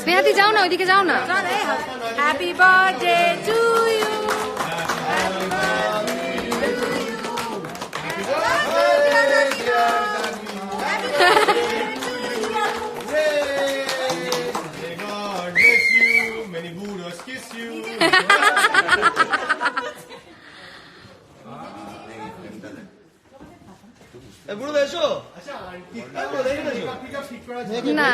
স্নেহাদি যাও না, ওইদিকে যাও না। Happy birthday to you. না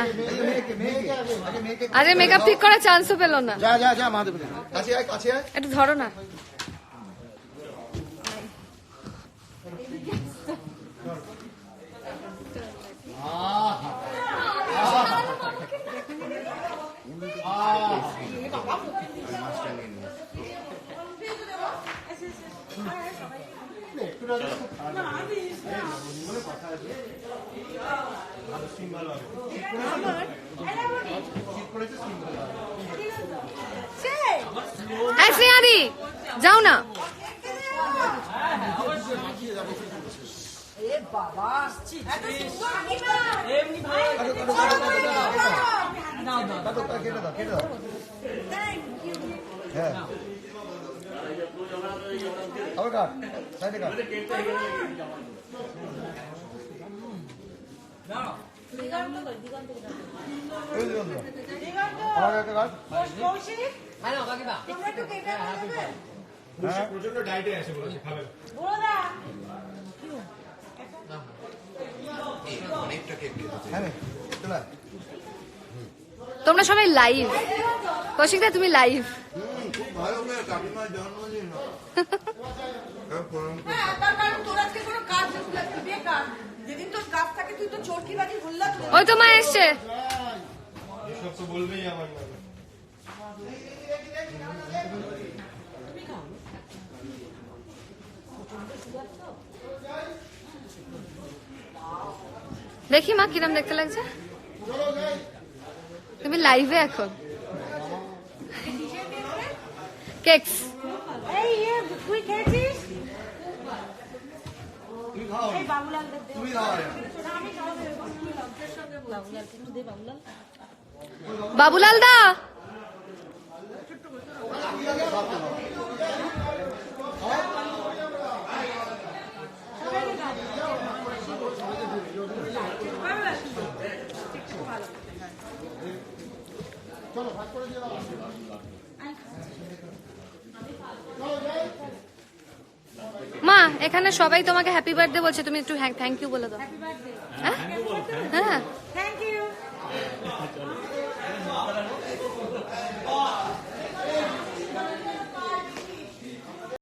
আরে মেকআপ ঠিক করার চান্সও পেল না। যা যা যা মা দেবে কাছে আয় কাছে আয় একটু ধরো না। স্নেহাদি যাও না। প্রচন্ড ডায়েটে আছে বলেছে খাবে তোমরা সবাই লাইভ। কৌশিকদা তুমি লাইভ। ওই তো মা এসছে। এসব তো বলবেই আমার দেখি মা কিরম দেখতে লাগছে। তুমি লাইভে এখন। কেকস বাবুলাল দা মা এখানে সবাই তোমাকে হ্যাপি বার্থডে বলছে, তুমি একটু থ্যাংক ইউ বলে দাও। হ্যাঁ থ্যাংক ইউ।